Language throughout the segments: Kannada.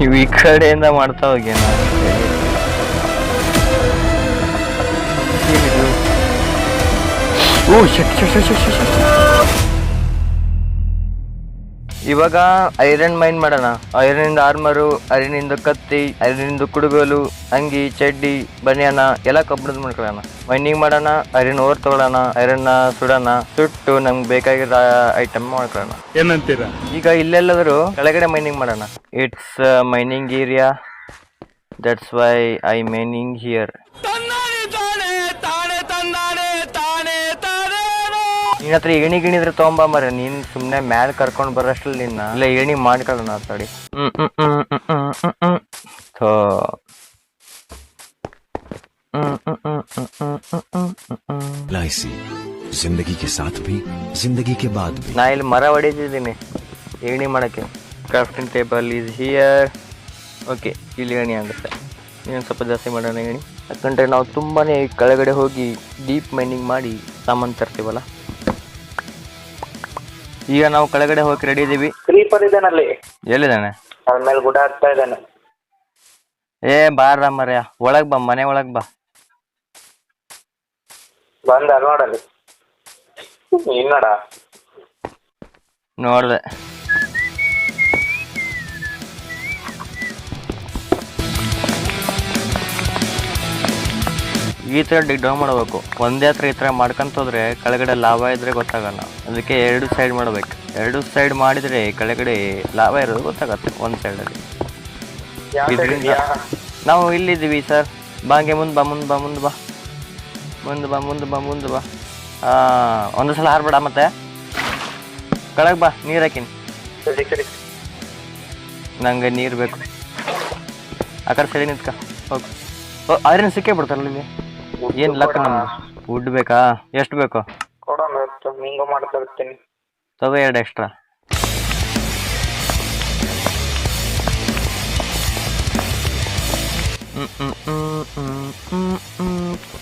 ಇವು ಈ ಕಡೆಯಿಂದ ಮಾಡ್ತಾ ಹೋಗ್ಯಾನ. ಓ shut shut shut shut shut. ಇವಾಗ ಐರನ್ ಮೈನ್ ಮಾಡೋಣ. ಐರನ್ ಇಂದ ಆರ್ಮರು, ಐರನ್ ಇಂದ ಕತ್ತಿ, ಐರನ್ ಇಂದ ಕುಡುಗೋಲು, ಅಂಗಿ, ಚಡ್ಡಿ, ಬನಿಯಾನ ಎಲ್ಲ ಕಬ್ಬಿಣದ ಮಾಡ್ಕೊಳ್ಳೋಣ. ಮೈನಿಂಗ್ ಮಾಡೋಣ, ಐರನ್ ಓವರ್ ತಗೊಳ್ಳೋಣ, ಐರನ್ ಸುಡೋಣ, ಸುಟ್ಟು ನಮ್ಗೆ ಬೇಕಾಗಿರೋ ಐಟಮ್ ಮಾಡ್ಕೊಳ್ಳೋಣ. ಏನಂತೀರಾ? ಈಗ ಇಲ್ಲೆಲ್ಲಾದ್ರು ಕೆಳಗಡೆ ಮೈನಿಂಗ್ ಮಾಡೋಣ. It's mining area, that's why I mining here. ನಿನ್ನ ಹತ್ರ ಏಣಿ ಗಿಣಿದ್ರೆ ತಗೊಂಬ ಮರ. ನೀನ್ ಸುಮ್ನೆ ಮ್ಯಾಲ ಕರ್ಕೊಂಡ್ ಬರಷ್ಟಲ್ಲಿ ನಿನ್ನ ಇಲ್ಲ ಏಣಿ ಮಾಡ್ಕೊಳ್ಳೋಣ ತಡಿ. जिंदगी के साथ भी जिंदगी के बाद भी. ನಾ ಇಲ್ಲಿ ಮರ ಹೊಡಿತಿದ್ದೀನಿ ಏಣಿ ಮಾಡಕ್ಕೆ. Crafting table is here. Okay, ಇಲ್ಲಿ ಏಣಿ ಆಗುತ್ತೆ. ಇನ್ನೊಂದು ಸ್ವಲ್ಪ ಜಾಸ್ತಿ ಮಾಡೋಣ ಏಣಿ, ಯಾಕಂದ್ರೆ ನಾವು ತುಂಬಾನೇ ಕೆಳಗಡೆ ಹೋಗಿ ಡೀಪ್ ಮೈನಿಂಗ್ ಮಾಡಿ ಸಾಮಾನು ತರ್ತೀವಲ್ಲ. ಈಗ ನಾವು ಕೆಳಗಡೆ ಹೋಗಿ ರೆಡಿ ಇದೀವಿ. ಕ್ರೀಪರ್ ಇದಾನಲ್ಲಿ ಎಲ್ಲಿದ್ದಾನೆ? ಅದ್ರ ಮೇಲೆ ಗುಡ ಹಾಕ್ತಾ ಇದ್ದಾನೆ. ಏ ಬಾರ ಮರ್ಯ, ಒಳಗ್ ಬಾ, ಮನೆ ಒಳಗ್ ಬಾ. ಬಂದ ನೋಡಲ್ಲಿ ಇನ್ನೋಡ ನೋಡ್ದೆ. ಈ ತರ ಡಿಗ್ ಮಾಡಬೇಕು. ಒಂದೇ ಹತ್ರ ಈ ತರ ಮಾಡ್ಕೊಂತ ಹೋದ್ರೆ ಕೆಳಗಡೆ ಲಾಭ ಇದ್ರೆ ಗೊತ್ತಾಗಲ್ಲ. ಅದಕ್ಕೆ ಎರಡು ಸೈಡ್ ಮಾಡ್ಬೇಕು. ಎರಡು ಸೈಡ್ ಮಾಡಿದ್ರೆ ಕೆಳಗಡೆ ಲಾಭ ಇರೋದು ಗೊತ್ತಾಗತ್ತೆ ಒಂದ್ ಸೈಡ್ ಅಲ್ಲಿ. ಇದರಿಂದ ನಾವು ಇಲ್ಲಿದ್ದೀವಿ ಸರ್. ಬಾಂಗೆ ಮುಂದ್ ಬಾ, ಮುಂದ್ ಬಾ, ಮುಂದ್ ಬಾ, ಮುಂದ್ ಬಾ, ಮುಂದ್ ಬಾ, ಮುಂದ್ ಬಾ. ಒಂದು ಸಲ ಹಾರ್ಬೇಡ, ಮತ್ತೆ ಕೆಳಗ್ ಬಾ, ನೀರ್ ಹಾಕಿನಿ. ನಂಗೆ ನೀರ್ ಬೇಕು. ಆ ಕಡೆ ಸೈಡ್ ನಿಂತ್ಕ ಹೋಗು. ಐರನ್ ಸಿಕ್ಕೇ ಬಿಡ್ತಾರಲ್ಲ ಇಲ್ಲಿ. ಏನ್ ಲಕ್ ನಮ್ದು. ವುಡ್ ಬೇಕಾ? ಎಷ್ಟು ಬೇಕು? ಕೊಡೋಣ, ನಿಂಗು ಮಾಡ್ತಾ ಇರ್ತೀನಿ. ತಗೋ ಎರಡು ಎಕ್ಸ್ಟ್ರಾ.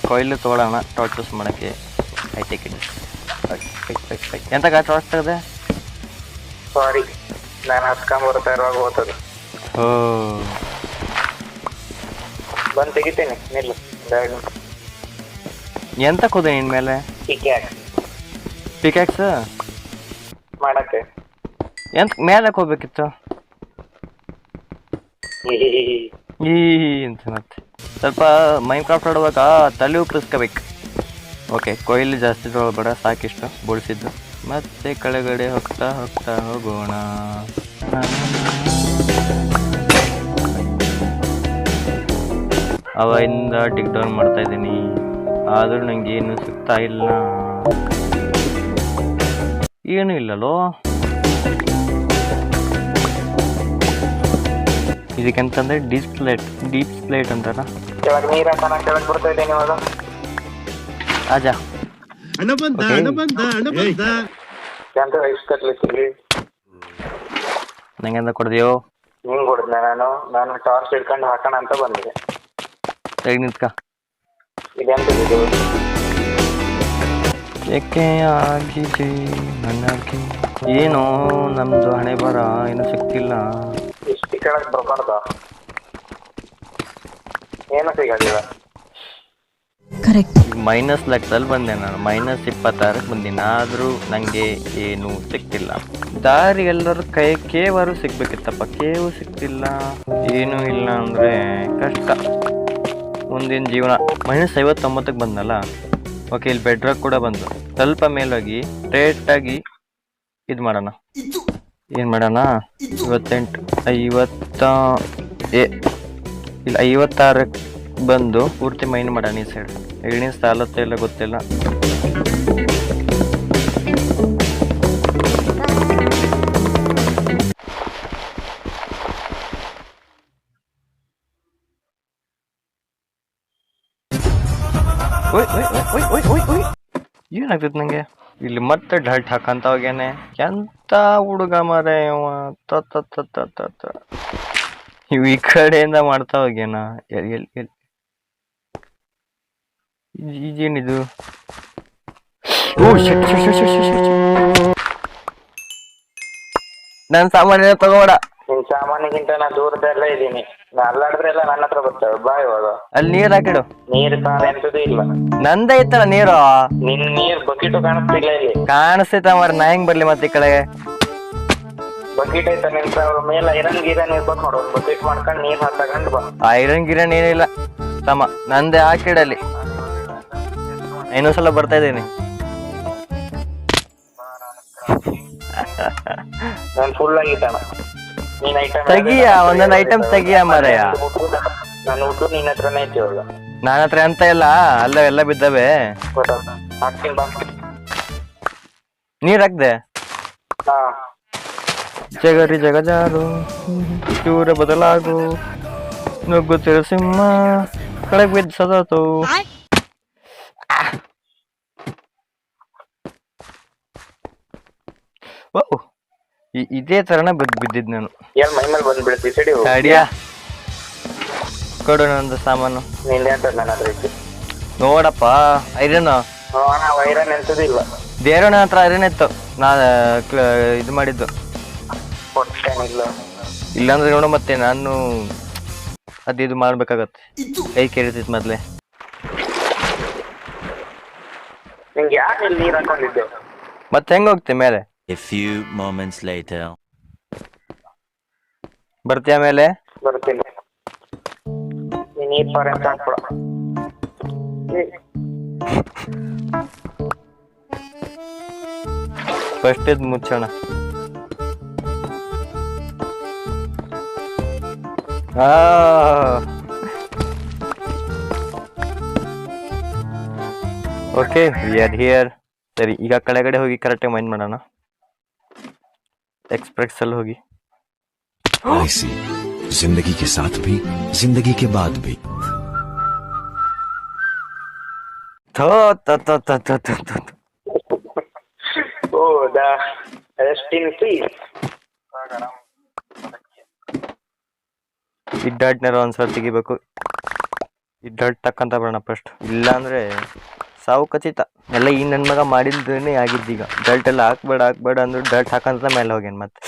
ಕೊಯ್ಲು ತಗೊಳ್ಳೋಣ ಟಾರ್ಚಸ್ ಮಾಡಕ್ಕೆ. ಐಟೆಕ್ ಎಂತ ಟಾರ್ಚ್ ತೆಗೆದೆ? ಸಾರಿ, ನಾನು ಹತ್ಕೊಂಡ್ಬರ್ತಾ ಇರುವಾಗ ಹೋಗ್ತದೆ. ಓ, ಬಂದು ತೆಗಿತೀನಿ, ನಿಲ್ಲು. ಎಂತ ಕೂದೆ ನಿನ್ ಮೇಲೆ? ಪಿಕ್ಯಾಕ್ಸ್ ಮಾಡಕ್ಕೆ ಎಂತ ಮೇಲೆ ಹೋಗ್ಬೇಕಿತ್ತು. ಈ ಅಂತ ಮತ್ತೆ ಸ್ವಲ್ಪ ಮೈನ್ ಕ್ರಾಫ್ಟ್ ಆಡುವಾಗ ತಲೆ ಉಪ್ಪಿಸ್ಕೋಬೇಕು. ಓಕೆ, ಕೊಯ್ಲು ಜಾಸ್ತಿ ತೊಗೊಳ್ಬೇಡ, ಸಾಕಿಷ್ಟು ಬುಳಿಸಿದ್ದು. ಮತ್ತೆ ಕೆಳಗಡೆ ಹೋಗ್ತಾ ಹೋಗ್ತಾ ಹೋಗೋಣ. ಅವಾಗಿಂದ ಟಿಕ್ ಡೌನ್ ಮಾಡ್ತಾ ಇದ್ದೀನಿ, ಆದ್ರೂ ನಂಗೆ ಏನು ಸಿಗ್ತಾ ಇಲ್ಲ. ಏನು ಇಲ್ಲಲೋ. ಇದಕ್ಕೆಂತಂದ್ರೆ ಡೀಪ್ ಸ್ಲೇಟ್ ಅಂತಾರ. ಇವಾಗ ನೀರ ಕೆಳಗೆ ಬರ್ತಾ ಇದ್ದೇನೆ. ಇವಾಗ ಆಜಾ ಎಂತ ರೈಸ್ ಕಟ್ಲಿಕ್ಕೆ ನಂಗೆಂದ ಕೊಡ್ದೆಯೋ? ನಿಂಗೆ ಕೊಡಿದ್ನ. ನಾನು ಟಾರ್ಚ್ ಹಿಡ್ಕೊಂಡು ಹಾಕೋಣ ಅಂತ ಬಂದಿದೆ. ತೆಗಿ ನಿಂತ್ಕ. ಇದೆಂತದ್ದು? ಏಕೆ ಆಗಿದೆ ನನಗೆ ಏನೋ ನಮ್ದು ಹಣೆ ಬರ, ಏನು ಸಿಕ್ತಿಲ್ಲ. ಇಷ್ಟು ಕೆಳಗೆ ಬರ್ಬಾರ್ದ? ಏನು ಸಿಗೋದಿಲ್ಲ. ಮೈನಸ್ ಲೆಕ್ಕದಲ್ಲಿ ಬಂದೆ ನಾನು. -26 ಬಂದಿನ, ಆದ್ರೂ ನಂಗೆ ಏನು ಸಿಕ್ತಿಲ್ಲ. ದಾರಿ ಎಲ್ಲರೂ ಕೇವರು ಸಿಗ್ಬೇಕಿತ್ತಪ್ಪ, ಕೇವು ಸಿಕ್ತಿಲ್ಲ. ಏನು ಇಲ್ಲ ಅಂದ್ರೆ ಕಷ್ಟ ಮುಂದಿನ ಜೀವನ. -59 ಬಂದಲ್ಲ. ಓಕೆ, ಇಲ್ಲಿ ಬೆಡ್ರಾಕ್ ಕೂಡ ಬಂದು ಸ್ವಲ್ಪ ಮೇಲೋಗಿ ಸ್ಟ್ರೇಟ್ ಆಗಿ ಇದು ಮಾಡೋಣ. ಏನ್ ಮಾಡೋಣ? 28 ಇಲ್ಲಿ 56 ಬಂದು ಪೂರ್ತಿ ಮೈನ್ ಮಾಡೋಣ. ಈ ಸೈಡ್ ಎಣ್ಣೆ ಸಾಲತ್ತೆ ಇಲ್ಲ ಗೊತ್ತಿಲ್ಲ. ಏನಾಗ್ತೈತೆ ನಂಗೆ ಇಲ್ಲಿ ಮತ್ತೆ ಡಲ್ಟ್ ಹಾಕಂತ ಹೋಗ್ಯಾನೆ. ಎಂತ ಹುಡುಗ ಮಾರೆ ಇವ. ಇವ್ ಈ ಕಡೆಯಿಂದ ಮಾಡ್ತಾ ಹೋಗ್ಯಾನ. ಇದೇನಿದು? ನನ್ ಸಾಮಾನ್ಯ ತಗೋಬೇಡ. ನಿನ್ ಸಾಮಾನಿಗಿಂತ ನಾ ದೂರದಲ್ಲೇ ಇದ್ದೀನಿ. ನಾ ಅಲ್ಲಾಡಿದ್ರೆ ಎಲ್ಲ ನನ್ನ ಹತ್ರ ಬರ್ತವೆ. ಬಾ ಇವಾಗ. ಅಲ್ಲಿ ನೀರ್ ಹಾಕಿಡು. ನೀರು ತಾನೇ ಎಂತದೂ ಇಲ್ಲ. ನಂದೇ ಐತಲ್ಲ ನೀರು. ನಿನ್ ನೀರ್ ಬಕೆಟು ಕಾಣಿಸ್ತಿಲ್ಲ ಇಲ್ಲಿ. ಕಾಣಿಸ್ತೈತ ಮಾರ, ನಾ ಹೆಂಗ್ ಬರ್ಲಿ ಮತ್ತೆ ಈ ಕಡೆ? ಬಕೆಟ್ ಐತ ನಿಂತ ಮೇಲೆ ಐರನ್ ಗೀರನ್ ಇರ್ಬೇಕು ನೋಡು. ಬಕೆಟ್ ಮಾಡ್ಕೊಂಡು ನೀರ್ ಹಾಕೊಂಡು ಬಾ. ಐರನ್ ಗಿರನ್ ಏನಿಲ್ಲ ತಮ್ಮ, ನಂದೇ ಹಾಕಿಡಲ್ಲಿ. ಇನ್ನೊಂದ್ಸಲ ಬರ್ತಾ ಇದ್ದೀನಿ. ನಾನು ಫುಲ್ ಆಗಿದ್ದಾನ. ನೀನ್ ಐಟಮ್ ತೆಗಿಯ, ಒಂದೊಂದು ಐಟಮ್ ತೆಗಿಯ ಮಾರಾಯ. ನನ್ನ ಊಟ ನಿನ್ನ ಹತ್ರನೇ ಐತಿ ಇವಾಗ. ನನ್ನ ಹತ್ರ ಅಂತ ಇಲ್ಲ, ಅಲ್ಲ ಎಲ್ಲ ಬಿದ್ದವೆ. ಹಾಕ್ತೀನಿ ಬಾ. ನೀರ್ ಹಾಕ್ದೆ? ಹಾ. ಜಗರಿ ಜಗಜಾರು ಚೂರ ಬದಲಾಗು, ನುಗ್ಗುತ್ತಿರ ಸಿಂಹ ಕಳಗ್ ಬಿದ್ದು ಸದತು. ಓ, ಇದೇ ತರನ ಬಿದ್ದಿದ್ ನಾನು. ಏನ್ ಮೈ ಮೇಲೆ ಬಂದ್ಬಿಡ್ತಿ ಸಡಿ. ಅಡಿಯ ಕೊಡು ನಂದು ಸಾಮಾನು. ನಿಂದೆ ಅಂತ ನನ್ನ ಹತ್ರ ಐತಿ ನೋಡಪ್ಪ. Iron iron ಎಂತದಿಲ್ಲ. ದೇವರಣ್ಣ ಹತ್ರ ಐರನ್ ಇತ್ತು, ನಾ ಇದು ಮಾಡಿದ್ದು. ಹೊಟ್ಟೆನಿಲ್ಲ. ಇಲ್ಲಾಂದ್ರೆ ನೋಡು ಮತ್ತೆ ನಾನು ಇದು ಮಾಡ್ಬೇಕಾಗತ್ತೆ. ಕೈ ಕೇಳ್ತೈತಿ ಮೊದ್ಲೆ. ನಿಂಗೆ ಯಾಕೆ ಇಲ್ಲಿ ನೀರ್ ಹಾಕೊಂಡಿದ್ದೆ? ಮತ್ತೆ ಹೆಂಗ ಹೋಗ್ತಿ ಮೇಲೆ? A few moments later. ಬರ್ತೀಯ ಮೇಲೆ? ಬರ್ತೀನಿ. ನೀನ್ ನೀರ್ ಪಾರೆ ಅಂತ ಹಾಕ್ಬಿಡ. ಫಸ್ಟ್ ಇದ್ ಮುಚ್ಚೋಣ. Okay, we are here. ಸರಿ, ಈಗ ಕೆಳಗಡೆ ಹೋಗಿ ಕರೆಕ್ಟಾಗಿ ಮೈಂಡ್ ಮಾಡೋಣ. एक्सप्रेस चल होगी। ऐसी जिंदगी के साथ भी जिंदगी के बाद भी। थो तो तो तो तो तो तो Oh, the rest in peace. ಈ ಡಾಟ್ನಾರ ಒಂದ್ಸಲ ತೆಗಿಬೇಕು. ಈ ಡಾಟ್ ತಕ್ಕಂತ ಬರೋಣ ಫಸ್ಟ್, ಇಲ್ಲ ಅಂದ್ರೆ ಸಾವು ಖಚಿತ. ಎಲ್ಲ ಈ ನನ್ನ ಮಗ ಮಾಡಿದ್ದೇನೆ ಆಗಿದ್ದೀಗ. ಡಲ್ಟ್ ಎಲ್ಲ ಹಾಕ್ಬೇಡ ಅಂದ್ರೆ ಡಲ್ಟ್ ಹಾಕಂತ ಮೇಲೆ ಹೋಗ್ಯಾನ ಮತ್ತೆ.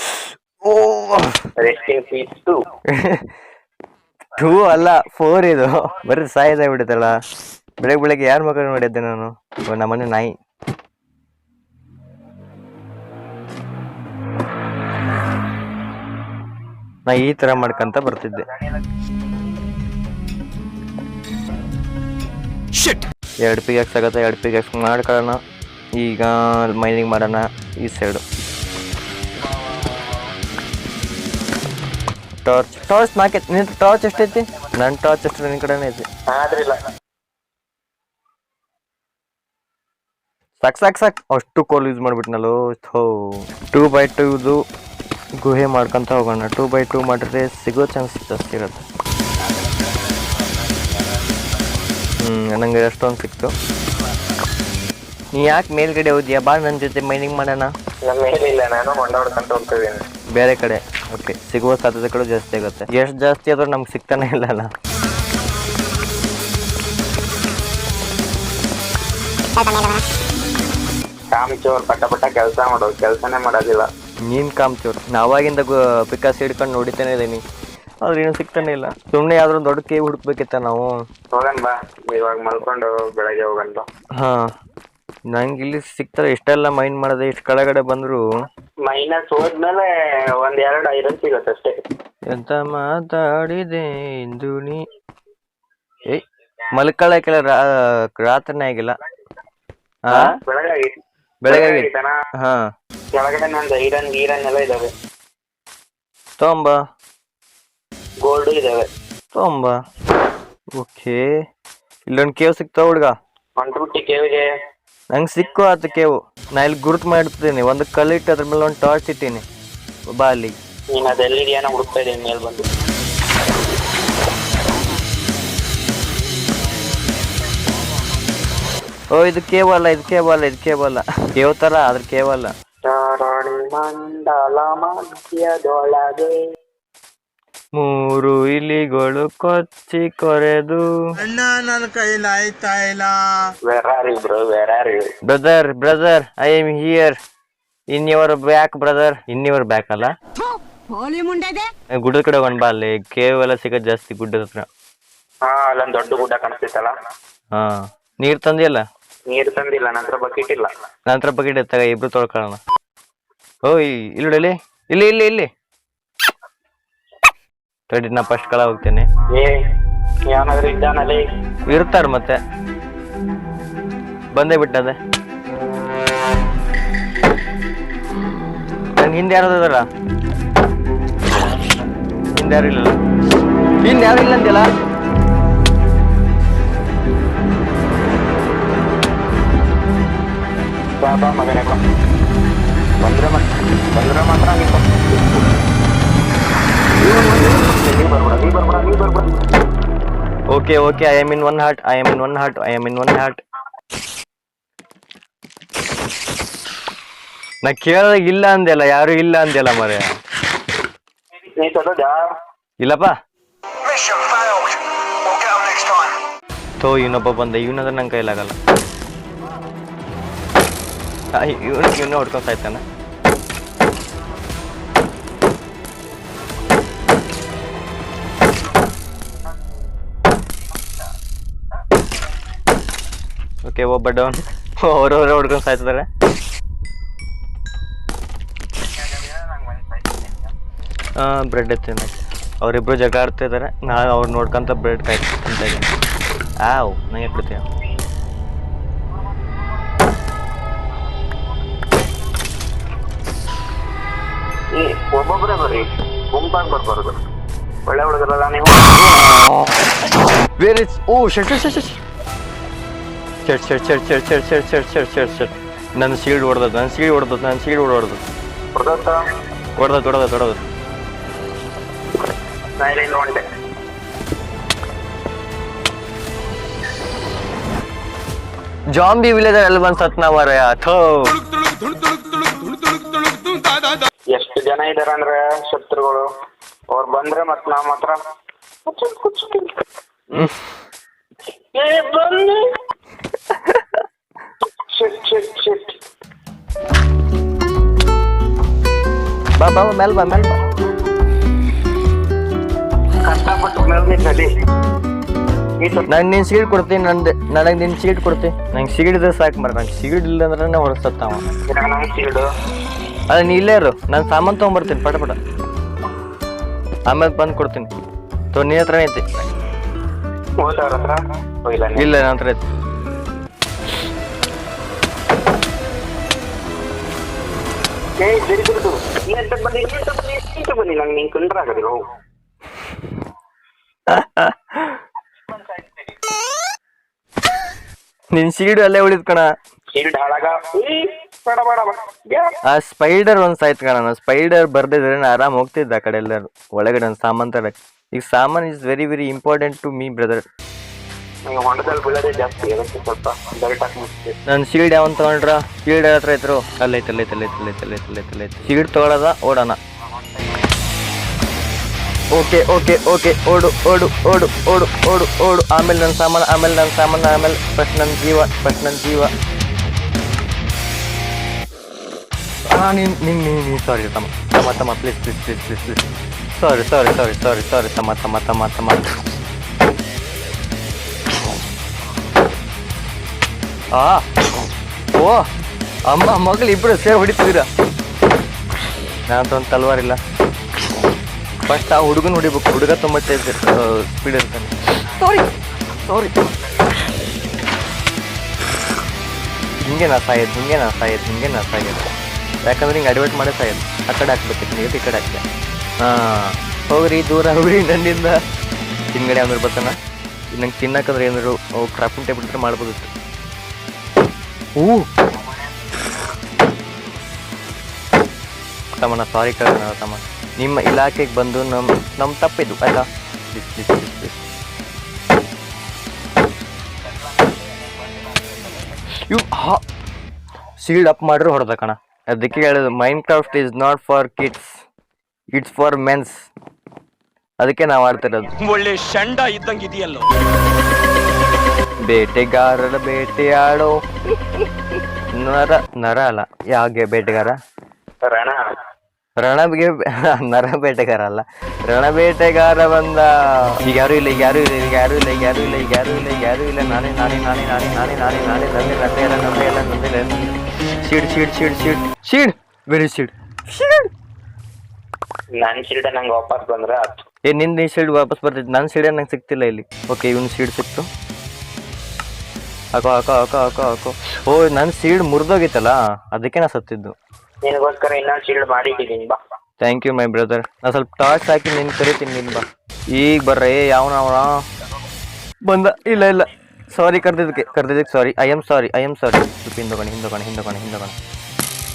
ಓ ಟೂ ಅಲ್ಲ 4 ಇದು. ಬರೀ ಸಾಯ್ದ ಬಿಡುತ್ತಲ್ಲ. ಬೆಳಗ್ಗೆ ಯಾರ ಮಗ ನೋಡಿದ್ದೆ ನಾನು? ನಮ್ಮನೆ ನಾಯಿ. ನಾ ಈ ತರ ಮಾಡ್ಕಂತ ಬರ್ತಿದ್ದೆ. 2 ಪಿಕ್ಯಾಕ್ಸ್ ಆಗತ್ತೆ, 2 ಪಿಕ್ಯಾಕ್ಸ್ ಮಾಡ್ಕೊಳ್ಳೋಣ. ಈಗ ಮೈನಿಂಗ್ ಮಾಡೋಣ ಈ ಸೈಡು. ಟಾರ್ಚ್ ನಾಕೈತಿ. ನಿನ್ನ ಟಾರ್ಚ್ ಎಷ್ಟೈತಿ? ನನ್ನ ಟಾರ್ಚ್ ಎಷ್ಟು ನಿನ್ನ ಕಡೆನೇ ಐತಿ. ಸಾಕು ಅಷ್ಟು ಕೋಲ್ ಯೂಸ್ ಮಾಡ್ಬಿಟ್ನಲ್ಲೋ. 2x2 ಗುಹೆ ಮಾಡ್ಕೊಂತ ಹೋಗೋಣ. 2x2 ಮಾಡಿದ್ರೆ ಸಿಗೋ ಚಾನ್ಸ್ ಜಾಸ್ತಿ ಇರುತ್ತೆ. ನಂಗೆ ಎಷ್ಟೊಂದು ಸಿಕ್ತು. ನೀ ಯಾಕೆ ಮೇಲ್ಗಡೆ ಹೋದ್ಯಾ? ಬಾ ನನ್ನ ಜೊತೆ ಮೈನಿಂಗ್ ಮಾಡೋಣ. ಬೇರೆ ಕಡೆ. ಓಕೆ, ಸಿಗುವ ಸಾಧ್ಯತೆಗಳು ಜಾಸ್ತಿ ಆಗುತ್ತೆ. ಎಷ್ಟು ಜಾಸ್ತಿ ಆದ್ರೂ ನಮ್ಗೆ ಸಿಗ್ತಾನೆ ಇಲ್ಲಲ್ಲ. ಕಾಮಿಚೋರ್ ಪಟ್ಟ ಕೆಲಸ ಮಾಡೋದು, ಕೆಲಸನೇ ಮಾಡೋದಿಲ್ಲ. ನೀನ್ ಕಾಮ್ತಿವ್ರು. ನಾವಾಗಿಂದ ಪಿಕಾಸ್ ಹಿಡ್ಕೊಂಡು ನೋಡಿತಾನೆ ಇದೀನಿ, ಆದ್ರೆ ಏನು ಸಿಗ್ತಾನೆ ಇಲ್ಲ. ಸುಮ್ಮನೆ ಯಾವ್ದಾದ್ರು ದೊಡ್ಡ ಕೇವ್ ಹುಡುಕ್ಬೇಕಿತ್ತ ನಾವು. ಹೋಗನ್ ಬಾ, ಇವಾಗ ಮಲ್ಕೊಂಡು ಬೆಳಗ್ಗೆ ಹೋಗನ್ ಬಾ. ಹಾ, ನಂಗೆ ಇಲ್ಲಿ ಸಿಗ್ತಾರೆ. ಇಷ್ಟೆಲ್ಲ ಮೈನ್ ಮಾಡದೆ ಇಷ್ಟು ಕೆಳಗಡೆ ಬಂದ್ರು ಮೈನಸ್ ಹೋದ್ಮೇಲೆ 1-2 ಐರನ್ ಸಿಗತ್ತೆ ಅಷ್ಟೇ. ಎಂತ ಮಾತಾಡಿದೆ ಇಂದು ನೀ. ಏಯ್, ಮಲ್ಕೊಳ್ಳಕ್ಕೆಲ್ಲ ರಾತ್ರಿನೇ ಆಗಿಲ್ಲ. ಬೆಳಗ್ಗೆ ಹಾ, ಕೆಳಗಡೆ ನಂದು ಐರನ್ ಗೀರನ್ ಎಲ್ಲ ಇದಾವೆ. ತೊಂಬ ಗೋಲ್ಡ್ ಇದಾವೆ. ತೊಂಬ. ಓಕೆ, ಇಲ್ಲೊಂದು ಕೇವ್ ಸಿಗ್ತಾವ ಹುಡ್ಗ. 150 ಕೇವಿಗೆ ನಂಗೆ ಸಿಕ್ಕು ಆತ ಕೇವು. ನಾ ಇಲ್ಲಿ ಗುರುತು ಮಾಡಿರ್ತೀನಿ. ಒಂದು ಕಲ್ಲಿಟ್ಟು ಅದ್ರ ಮೇಲೆ ಒಂದು ಟಾರ್ಚ್ ಇಟ್ಟೀನಿ. ಬಾ ಅಲ್ಲಿ. ನೀನು ಅದೆಲ್ಲಿದೆಯೋ ಹುಡುಕ್ತಾ ಇದ್ದೀನಿ ಮೇಲೆ ಬಂದು. ಓ, ಇದು ಕೇವಲ್ಲ, ಇದು ಕೇವಲ್ಲ. ಕೇವ್ ತರ ಅದ್ರ ಕೇವಲ್ಲ. ಮಂಡಲ ಮಧ್ಯದೊಳಗೆ 3 ಇಲಿಗಳು ಕೊಚ್ಚಿ ಕೊರೆದು. ಅಣ್ಣ ನನ್ನ ಕೈಲಾಯ್ತಾ ಇಲ್ಲ. Brother I am here in your back. Brother in your back ಅಲ್ಲ, ಗುಡ್ಡದ ಕಡೆ ಹೋಗೋಣ ಬಾ, ಅಲ್ಲಿ ಕೇವ್ ಎಲ್ಲ ಸಿಗೋದು ಜಾಸ್ತಿ ಗುಡ್ಡದ ಹತ್ರ. ಹಾ ಅಲ್ಲೊಂದ್ ದೊಡ್ಡ ಗುಡ್ಡ ಕಾಣಿಸ್ತೈತಲ್ಲ. ಹಾ ನೀರ್ ತಂದಿಯಲ್ಲ? ನೀರ್ ತಂದಿಲ್ಲ, ನಂತರ ಬಕೆಟ್ ಇಲ್ಲ. ನಂತರ ಬಕೆಟ್ ಎತ್ತಾಗ ಇಬ್ರು ತೊಳ್ಕೊಳ್ಳೋಣ. ಓಯ್ ಇಲ್ಲಿ ಇಲ್ಲಿ ಇಲ್ಲಿ ಇಲ್ಲಿ ತಡಿ, ನಾ ಫಸ್ಟ್ ಕಳ ಹೋಗ್ತೇನೆ. ಏನಾದ್ರೂ ಇದ್ದಾನಲ್ಲಿ ಇರ್ತಾರ ಮತ್ತೆ ಬಂದೇ ಬಿಟ್ಟದೆ. ನನ್ ಹಿಂದೆ ಯಾರದಾರ? ಹಿಂದೆ ಯಾರು ಇಲ್ಲಲ್ಲ? ಹಿಂದೆ ಯಾರು ಇಲ್ಲ ಅಂದ್ಯಲ್ಲ? ಬಾಬಾ ಮಗನೇ ಬಂದ್ರೆ ಮಾತ್ರ ನೀ ಬರ್ಬೇಡ. Okay okay, I am in one heart, I am in one heart, I am in one heart. ನಾ ಕೇಳಿದಾಗ ಇಲ್ಲ ಅಂದ್ಯಲ್ಲ, ಯಾರು ಇಲ್ಲ ಅಂದ್ಯಲ್ಲ ಮರೆ. ನೀ ತಗೋದಾ? ಇಲ್ಲಪ್ಪ. ಥೋ ಇವನೊಬ್ಬ ಬಂದ, ಇವನಂದ್ರೆ ನಂಗೆ ಕೈಲಾಗಲ್ಲ. ಇವನ್ನ ಹೊಡ್ಕೊಂಡ್ ಸಾಯ್ತಾನ. ಓಕೆ ಒಬ್ಬ ಡೌನ್. ಅವ್ರವ್ರೆ ಹೊಡ್ಕೊಂಡ್ ಸಾಯ್ತಿದಾರೆ. ಬ್ರೆಡ್ ಎತ್ತೀನಿ. ಅವರಿಬ್ರು ಜಗ ಆಡ್ತಾ ಇದಾರೆ, ನಾನು ಅವ್ರು ನೋಡ್ಕೊಂತ ಬ್ರೆಡ್ ಕಾಯ್ಕೊಂತ ಇದ್ದೀನಿ. ಆವ್ ನಂಗೆ ಕೊಡ್ತೀಯ? ಒಬ್ಬೊಬ್ಬರೇ ಬರ್ರಿ, ಗುಂಪಾಗಿ ಬರ್ಬಾರ್ದು. ಒಳ್ಳೆ ಹುಡುಗರಲ್ಲ ನೀವು. Where it's oh shut shut shut shut shut shut shut shut shut shut shut shut shut. ನನ್ನ ಸೀಲ್ಡ್ ಹೊಡೆದದ್ದು, ನನ್ನ ಸೀಲ್ಡ್ ಹೊಡೆದದ್ದು, ನನ್ನ ಸೀಲ್ಡ್ ಹೊಡೆದದ್ದು ಹೊಡೆದದ್ದು. ನಾ ಇಲ್ಲಿ ನೋಡಿದೆ. ಜಾಂಬಿ ವಿಲೇಜರ್ ಎಲ್ಲಿ ಬಂದ್ ಸತ್ನ ಮಾರಾಯ. ಥೋ ಎಷ್ಟು ಜನ ಇದಾರ ಅಂದ್ರೆ ಶತ್ರುಗಳು. ಅವ್ರು ಬಂದ್ರೆ ಮತ್ ನಾವ್ ಮಾತ್ರ ಬನ್ನಿ. ಬಾ ಬಾ ಮೇಲ್ ಬಾ. ಕಷ್ಟಪಟ್ಟು ಮೇಲ್ನಿಂದಲ್ಲಿ ನಾನು ನಿನ್ ಸೀಡ್ ಕೊಡ್ತೀನಿ, ನನಗೆ ನಿನ್ ಸೀಡ್ ಕೊಡ್ತೀನಿ. ನಂಗೆ ಸೀಡ್ ಇದ್ರೆ ಸಾಕು ಮರ, ನಂಗೆ ಸೀಡ್ ಇಲ್ಲ ಅಂದ್ರೆ ಹೊರಸತ್ತಾವ. ನಂಗೆ ಸೀಡು ಅದ ನೀ ಇಲ್ಲೇ ಇರು, ನಾನು ಸಾಮಾನು ತೊಗೊಂಬರ್ತೀನಿ ಪಟ ಆಮೇಲೆ ಬಂದು ಕೊಡ್ತೀನಿ. ನೀ ಹತ್ರ ಐತಿ? ಹೋದವ್ರ ಹತ್ರ ಇಲ್ಲ ನನ್ನ ಹತ್ರ ಐತಿ. ಬನ್ನಿ ನಂಗೆ ನಿಂಗೆ ಕಂಡ್ರೆ ಆಗೋದಿಲ್ಲ. ಹೋಗು. ನಿನ್ ಸೀಡು ಅಲ್ಲೇ ಉಳಿದ್ ಕಣ. ಸೀಲ್ಡ್ ಹಾಳಾಗ ಆ ಸ್ಪೈಡರ್ ಒಂದ್ ಸಾಯ್ತು ಕಣ. ಸ್ಪೈಡರ್ ಬರ್ದಿದ್ರೆ ನಾನು ಆರಾಮ್ ಹೋಗ್ತಿದ್ದ ಆ ಕಡೆ ಎಲ್ಲರೂ ಒಳಗಡೆ ಒಂದು ಸಾಮಾನ್ ತರಕ್. ಈಗ samaan is very very important to me brother. ಹೊಂಡದಲ್ಲಿ ಬೀಳೋದೇ ಜಾಸ್ತಿ, ಅದಕ್ಕೆ ಸ್ವಲ್ಪ ಬೆಲ್ಟ್ ಹಾಕಿ ಮುಗಿಸ್ತೀವಿ. ನನ್ನ ಸೀಲ್ಡ್ ಯಾವನ್ ತಗೊಂಡ್ರ? ಸೀಲ್ಡ್ ಹತ್ರ ಐತ್ರು ಅಲ್ಲೈತೆ. ಸೀಲ್ಡ್ ತಗೊಳದ ಓಡೋಣ. ಓಕೆ ಓಡು. ಆಮೇಲೆ ನನ್ನ ಸಾಮಾನು, ಆಮೇಲೆ ಫಸ್ಟ್ ನನ್ನ ಜೀವ. ನೀನು ಸಾರಿ ತಮ್ಮ ಪ್ಲೀಸ್. ಸಾರಿ ತಮ್ಮ. ಓ ಅಮ್ಮ ಮಗಳು ಇಬ್ರು ಸೇರಿ ಹೊಡಿತಿದ್ದೀರ. ನಾನಂತ ಒಂದು ತಲ್ವಾರಿಲ್ಲ. ಫಸ್ಟ್ ಆ ಹುಡುಗನ ಹೊಡಿಬೇಕು. ಹುಡುಗ ತುಂಬ ಸ್ಪೀಡ್ ಇರ್ತಾನೆ. ಸಾರಿ ಹಿಂಗೆ ನಾ ಸಾಯೋದು. ಯಾಕಂದ್ರೆ ಹಿಂಗೆ ಅಡ್ವೈಟ್ ಮಾಡೇ ಸಾಯೋದು. ಆ ಕಡೆ ಹಾಕ್ಬೇಕಿತ್ತು, ನೀವು ಈ ಕಡೆ ಹಾಕ್ತೆ. ಹೋಗ್ರಿ ದೂರ ಹೋಗ್ರಿ ನನ್ನಿಂದ. ಹಿಂದ್ಗಡೆ ಯಾವ್ದಾರು ಬರ್ತಾನ. ನಂಗೆ ತಿನ್ನಕಂದ್ರೆ ಏನಾದ್ರು ಕ್ರಾಫ್ಟಿಂಗ್ ಟೇಬಲ್ ಇದ್ರೆ ಮಾಡ್ಬೋದಿತ್ತು. ತಮ್ಮ ಸಾರಿ ಕೇಳೋಣ ತಮ್ಮ. ನಿಮ್ಮ ಇಲಾಖೆಗೆ ಬಂದು ನಮ್ಮ ತಪ್ಪಿದ್ದು ಆಯ್ತಾ? ಪ್ಲೀಸ್. ಸೀಲ್ಡ್ ಅಪ್ ಮಾಡ್ರೆ ಹೊಡೆದ ಕಣ. ಅದಕ್ಕೆ ಹೇಳೋದು main craft is not for kids, it's for men's. ಅದಕ್ಕೆ ನಾವು ಆಡ್ತಿರೋದು. ಒಳ್ಳೆ ಶಂಡ ಇದ್ದಂಗಿದೆಯಲ್ಲೋ. ಬೇಟೆಗಾರರ ಬೇಟೆಯಾಡೋ ನರ ಅಲ್ಲ, ಯಾಕೆ ಬೇಟೆಗಾರ? ರಣ ರಣಬಿಗೆ ನರಬೇಟೆಗಾರ ಅಲ್ಲ, ರಣಬೇಟೆಗಾರ ಬಂದ. ಈಗ ಯಾರು ಇಲ್ಲ, ಈಗ ಯಾರು ಇಲ್ಲ, ಈಗ ಯಾರು ಇಲ್ಲ, ಈಗ ಯಾರು ಇಲ್ಲ, ಈಗ ಯಾರು ಇಲ್ಲ, ಈಗ ಯಾರು ಇಲ್ಲ. ನಾನೇ ನಾನೇ ನಾನೇ ನಾನೇ ನಾನೇ ನಾನೇ ನಾನೇ ನಂದೇ ನಂದೇ ಎಲ್ಲ ನಂದೇ ಎಲ್ಲ ನಂದೇ ಎಲ್ಲ. Seed seed seed seed seed very seed seed. ನನ್ ಶಿಲ್ಡ ನಂಗೆ ವಾಪಸ್ ಬಂದ್ರೆ ಆಯ್ತು. ನಿಂದು ಈ ಶೀಲ್ಡ್ ವಾಪಸ್ ಬರ್ತಿತ್ತು, ನನ್ನ ಶೀಡ್ ನಂಗೆ ಸಿಗ್ತಿಲ್ಲ ಇಲ್ಲಿ. ಓಕೆ, ಇವ್ನ ಶೀಡ್ ಸಿಕ್ತು. ಹಾಕೋ ಹಾಕೋ ಹಾಕೋ ಹಾಕೋ ಹಾಕೋ. ಓ, ನನ್ನ ಸೀಡ್ ಮುರಿದೋಗಿತ್ತಲ್ಲ, ಅದಕ್ಕೆ ನಾ ಸತ್ತಿದ್ದು. ನಿನಗೋಸ್ಕರ ಇನ್ನೊಂದು ಶಿಲ್ಡ್ ಮಾಡಿಟ್ಟಿದ್ದೀನಿ ಬಾ. Thank you my brother. ನಾ ಸ್ವಲ್ಪ ಟಾರ್ಚ್ ಹಾಕಿ ನಿನ್ ಕರಿತೀನಿ, ನಿನ್ ಬಾ. ಈಗ ಬರ್ರೆ ಯಾವನ ಬಂದ. ಇಲ್ಲ ಇಲ್ಲ, ಸಾರಿ ಕರ್ದಿದ್ದಕ್ಕೆ ಸಾರಿ. I am sorry. ಸ್ವಲ್ಪ ಹಿಂದೋಗೋಣ.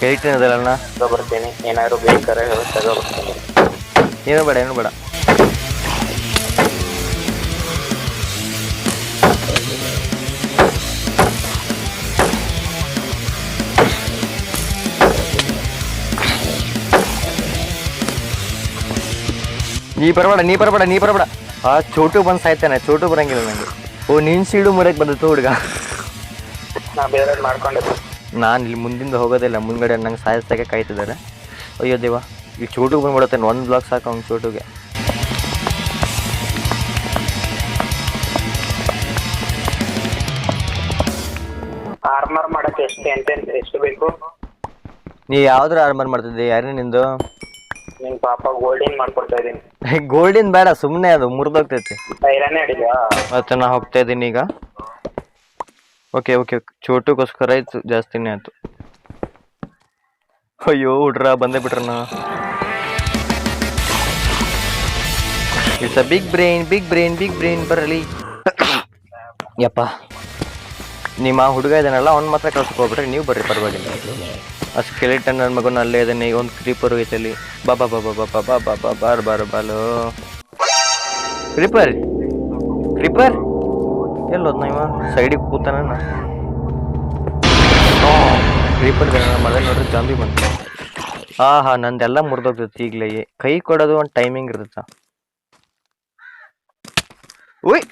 ಹೇಳ್ತೀನಿ ಅದಲ್ಲ, ತಗೊಬರ್ತೇನೆ. ಏನಾದ್ರು ಬೇಕಾರೆ ತಗೊಬರ್ತೇನೆ. ಏನೂ ಬೇಡ. ನೀ ಬರಬೇಡ. ಆ ಚೋಟು ಬಂದು ಸಾಯ್ತಾನೆ. ಚೋಟು ಬರಂಗಿಲ್ಲ ನನಗೆ. ಓ, ನಿನ್ ಸೀಡು ಮುರಕ್ಕೆ ಬಂದಿತ್ತು ಹುಡುಗ. ನಾ ಬೇರೆ ಮಾಡ್ಕೊಂಡಿದ್ದೆ. ನಾನು ಇಲ್ಲಿ ಮುಂದಿಂದ ಹೋಗೋದಿಲ್ಲ, ಮುಂದ್ಗಡೆ ನಂಗೆ ಸಾಯಿಸ್ದಾಗೆ ಕಾಯ್ತಿದ್ದಾರೆ. ಅಯ್ಯೋ ದೇವ, ಈ ಚೋಟುಗೆ ಬಂದ್ಬಿಡುತ್ತೇನೆ. 1 ಬ್ಲಾಕ್ ಸಾಕು ಅವ್ನು ಚೋಟುಗೆ. ಆರ್ಮರ್ ಮಾಡಕ್ಕೆ ಎಷ್ಟು ಬೇಕು? ನೀ ಯಾವ್ದ್ರ ಆರ್ಮರ್ ಮಾಡ್ತಿದ್ದೆ? ಯಾರೇ ನಿಂದು? ನಿನ್ ಪಾಪ ಗೋಲ್ಡಿನ್ ಮಾಡ್ಕೊಡ್ತಾ ಇದೀನಿ. ಗೋಲ್ಡಿನ್ ಬೇಡ, ಸುಮ್ಮನೆ ಅದು ಮುರಿದೋಗ್ತೈತಿ. ಐರನ್ನೇ ಅಡಿಲ್ವಾ? ಮತ್ತೆ ನಾ ಹೋಗ್ತಾ ಇದ್ದೀನಿ ಈಗ. ಓಕೆ, ಚೋಟುಗೋಸ್ಕರ ಆಯ್ತು, ಜಾಸ್ತಿನೇ ಆಯ್ತು. ಅಯ್ಯೋ ಹುಡ್ರ ಬಂದೇ ಬಿಟ್ರನ. ಇಟ್ಸ್ ಅ ಬಿಗ್ ಬ್ರೈನ್ ಬರಲಿ. ಯಪ್ಪ, ನಿಮ್ಮ ಹುಡುಗ ಇದಾನಲ್ಲ, ಅವ್ನು ಮಾತ್ರ ಕಳ್ಸಕ್ಕೆ ಹೋಗ್ಬಿಟ್ರೆ ನೀವು ಬರ್ರಿ, ಪರವಾಗಿಲ್ಲ. ಆ ಸ್ಕೆಲಿಟನ್ ನನ್ನ ಮಗನ ಅಲ್ಲೇ ಇದ್ದಾನೆ. ಈಗ ಒಂದು ಕ್ರೀಪರು ಐತೆ ಅಲ್ಲಿ. ಬಾಲು ಕ್ರೀಪರ್ ಎಲ್ಲೋದ್ನ ಇವ? ಸೈಡಿಗೆ ಕೂತಾನ. ಕ್ರೀಪರ್ ಮೊದಲು ನೋಡ್ರಿ ಜಾಂಬಿ ಬಂತು. ಹಾ, ನಂದೆಲ್ಲ ಮುರಿದೋಗ್ತೈತಿ ಈಗಲೇ. ಕೈ ಕೊಡೋದು ಒಂದು ಟೈಮಿಂಗ್ ಇರ್ತೈತ. ಉಯ್